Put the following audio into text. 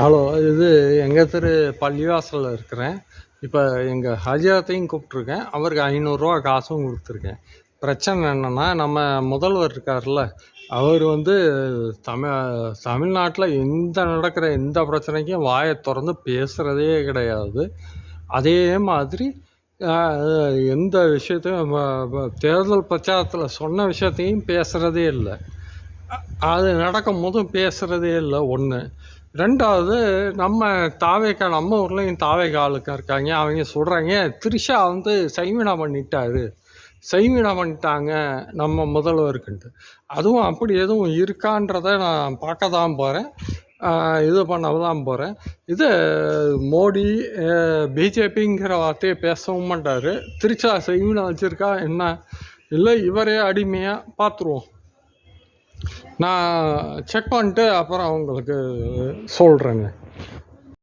Hello, இது எங்கள் தெரு பள்ளிவாசலில் இருக்கிறேன். இப்போ எங்கள் ஹாஜியாத்தையும் கூப்பிட்ருக்கேன். அவருக்கு 500 காசும் கொடுத்துருக்கேன். பிரச்சனை என்னென்னா, நம்ம முதல்வர் இருக்கார்ல, அவர் தமிழ்நாட்டில் நடக்கிற எந்த பிரச்சனைக்கும் வாயை திறந்து பேசுகிறதே கிடையாது. அதே மாதிரி எந்த விஷயத்தையும் தேர்தல் பிரச்சாரத்தில் சொன்ன விஷயத்தையும் பேசுகிறதே இல்லை. அது நடக்கும் போதும் பேசுகிறதே இல்லை. ஒன்று. ரெண்டாவது, நம்ம ஊர்லேயும் தாவேக்கா ஆளுக்க இருக்காங்க. அவங்க சொல்கிறாங்க, திரிஷா சைமினா பண்ணிட்டாங்க நம்ம முதல்வருக்குன்ட்டு. அதுவும் அப்படி எதுவும் இருக்கான்றதை நான் பார்க்க தான் போகிறேன், இது பண்ண தான் போகிறேன். இது மோடி பிஜேபிங்கிற வார்த்தையை பேசவும் மாட்டார். திரிஷா சைமினா வச்சுருக்கா என்ன, இல்லை இவரே அடிமையாக பார்த்துருவோம். நான் செக் பண்ணிட்டு அப்புறம் உங்களுக்கு சொல்கிறேங்க.